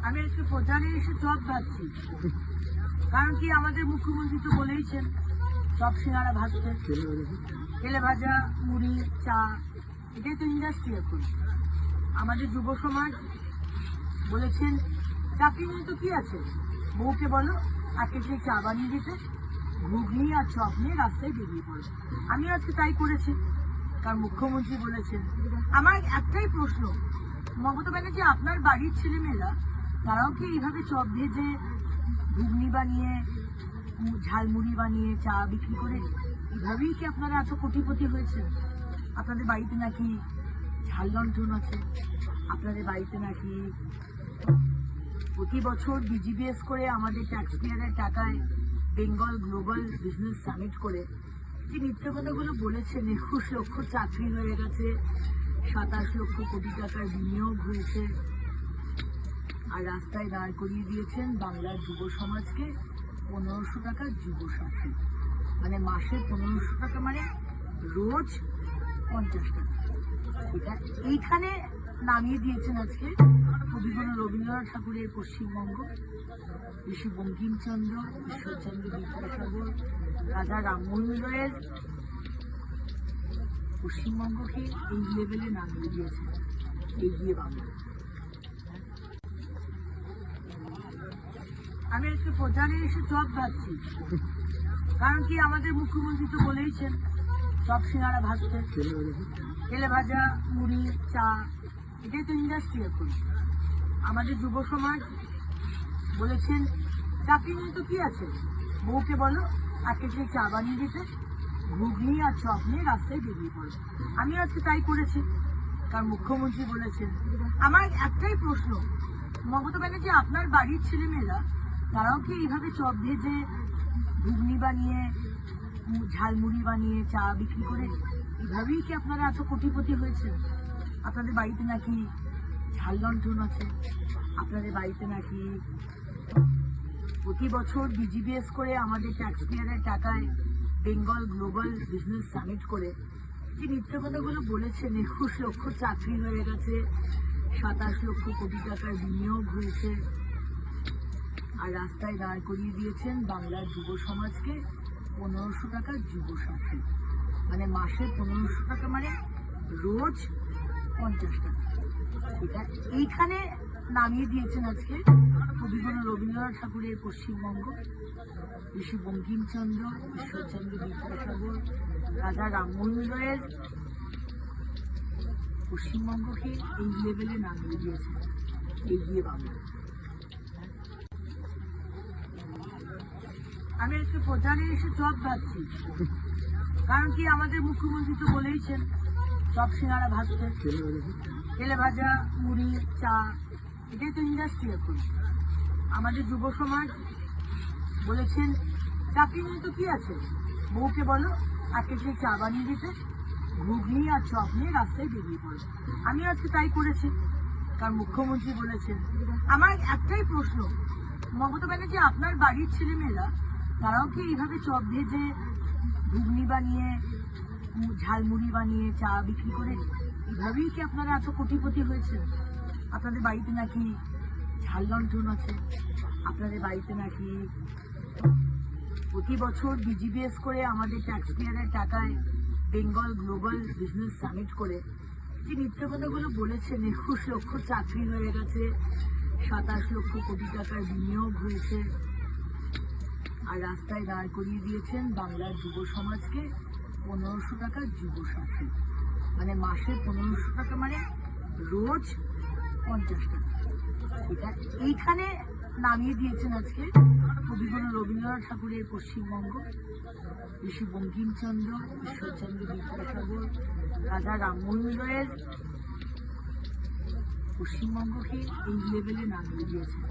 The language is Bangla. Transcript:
আমি আজকে প্রচারে এসে চপ ভাবছি, কারণ কি আমাদের মুখ্যমন্ত্রী তো বলেইছেন চপ সিঙ্গারা ভাজতে, তেলে ভাজা, মুড়ি, চা, এটাই তো ইন্ডাস্ট্রি এখন। আমাদের যুব সমাজ বলেছেন চাকরি নিয়ে তো কি আছে, বউকে বলো আজকে সেই চা বানিয়ে দিতে, ঘুগনি আর চপ নিয়ে রাস্তায় বেরিয়ে পড়ো। আমি আজকে তাই করেছি, কারণ মুখ্যমন্ত্রী বলেছেন। আমার একটাই প্রশ্ন, মমতা ব্যানার্জি আপনার বাড়ির ছেলেমেয়েরা তারাও কি এইভাবে চপ ভেজে, ঘুগনি বানিয়ে, ঝালমুড়ি বানিয়ে, চা বিক্রি করে এইভাবেই কি আপনারা এত কোটিপতি হয়েছেন? আপনাদের বাড়িতে নাকি ঝাল লণ্ঠন আছে, আপনাদের বাড়িতে নাকি প্রতি বছর বিজিবিএস করে আমাদের ট্যাক্স পেয়ারের টাকায় বেঙ্গল গ্লোবাল বিজনেস সামিট করে যে মিথ্যে কথাগুলো বলেছেন, 21 লক্ষ চাকরি হয়ে গেছে, 27 লক্ষ কোটি টাকার বিনিয়োগ হয়েছে, আর রাস্তায় দাঁড় করিয়ে দিয়েছেন বাংলার যুব সমাজকে 1500 টাকার যুব সাথী, মানে মাসে 1500 টাকা, মানে রোজ 50 টাকা। এটা এইখানে নামিয়ে দিয়েছেন আজকে কবিগুরু রবীন্দ্রনাথ ঠাকুরের পশ্চিমবঙ্গ, ঋষি বঙ্কিমচন্দ্র, ঈশ্বরচন্দ্র বিদ্যাসাগর, রাজা রামমোহন রয়ের পশ্চিমবঙ্গকে এই লেভেলে নামিয়ে দিয়েছেন, এগিয়ে বাংলা। আমি আজকে প্রচারে এসে চপ ভাবছি, কারণ কি আমাদের মুখ্যমন্ত্রী তো বলেইছেন চপ সিঙ্গারা ভাজতে, তেলে ভাজা, মুড়ি, চা, এটাই তো ইন্ডাস্ট্রি এখন। আমাদের যুব সমাজ বলেছেন চাকরি নিয়ে তো কি আছে, বউকে বলো আজকে সেই চা বানিয়ে দিতে, ঘুগনি আর চপ নিয়ে রাস্তায় বেরিয়ে পড়ো। আমি আজকে তাই করেছি, কারণ মুখ্যমন্ত্রী বলেছেন। আমার একটাই প্রশ্ন, মমতা ব্যানার্জি আপনার বাড়ির ছেলেমেয়েরা তারাও কি এইভাবে চপ ভেজে, ঘুগনি বানিয়ে, ঝালমুড়ি বানিয়ে, চা বিক্রি করে এইভাবেই কি আপনারা এত কোটিপতি হয়েছেন? আপনাদের বাড়িতে নাকি ঝাল লণ্ঠন আছে, আপনাদের বাড়িতে নাকি প্রতি বছর বিজিবিএস করে আমাদের ট্যাক্স পেয়ারের টাকায় বেঙ্গল গ্লোবাল বিজনেস সামিট করে যে মিথ্যে কথাগুলো বলেছেন, 21 লক্ষ চাকরি হয়ে গেছে, 27 লক্ষ কোটি টাকার বিনিয়োগ হয়েছে, আর রাস্তায় দাঁড় করিয়ে দিয়েছেন বাংলার যুব সমাজকে 1500 টাকার যুব সাথী, মানে মাসে 1500 টাকা, মানে রোজ 50 টাকা। এটা এইখানে নামিয়ে দিয়েছেন আজকে কবিগুরু রবীন্দ্রনাথ ঠাকুরের পশ্চিমবঙ্গ, ঋষি বঙ্কিমচন্দ্র, ঈশ্বরচন্দ্র বিদ্যাসাগর, রাজা রামমোহন রয়ের পশ্চিমবঙ্গকে এই লেভেলে নামিয়ে দিয়েছেন, এগিয়ে বাংলা। আমি আজকে প্রচারে এসে চপ ভাবছি, কারণ কি আমাদের মুখ্যমন্ত্রী তো বলেইছেন চপ সিঙ্গারা ভাজতে, তেলে ভাজা, মুড়ি, চা, এটাই তো ইন্ডাস্ট্রি এখন। আমাদের যুব সমাজ বলেছেন চাকরি নিয়ে তো কি আছে, বউকে বলো আজকে সেই চা বানিয়ে দিতে, ঘুগনি আর চপ নিয়ে রাস্তায় বেরিয়ে পড়ো। আমি আজকে তাই করেছি, কারণ মুখ্যমন্ত্রী বলেছেন। আমার একটাই প্রশ্ন, মমতা ব্যানার্জি আপনার বাড়ির ছেলেমেয়েরা তারাও কি এইভাবে চপ ভেজে, ঘুগনি বানিয়ে, ঝালমুড়ি বানিয়ে, চা বিক্রি করে এইভাবেই কি আপনারা এত কোটিপতি হয়েছেন? আপনাদের বাড়িতে নাকি ঝাল লণ্ঠন আছে, আপনাদের বাড়িতে নাকি প্রতি বছর বিজিবিএস করে আমাদের ট্যাক্স পেয়ারের টাকায় বেঙ্গল গ্লোবাল বিজনেস সামিট করে যে মিথ্যে কথাগুলো বলেছেন, 21 লক্ষ চাকরি হয়ে গেছে, 27 লক্ষ কোটি টাকার বিনিয়োগ হয়েছে, আর রাস্তায় দাঁড় করিয়ে দিয়েছেন বাংলার যুব সমাজকে 1500 টাকার যুব সাথী, মানে মাসে 1500 টাকা, মানে রোজ 50 টাকা। এটা এইখানে নামিয়ে দিয়েছেন আজকে কবিগুরু রবীন্দ্রনাথ ঠাকুরের পশ্চিমবঙ্গ, ঋষি বঙ্কিমচন্দ্র, ঈশ্বরচন্দ্র বিদ্যাসাগর, রাজা রামমোহন রয়ের পশ্চিমবঙ্গকে এই লেভেলে নামিয়ে দিয়েছেন,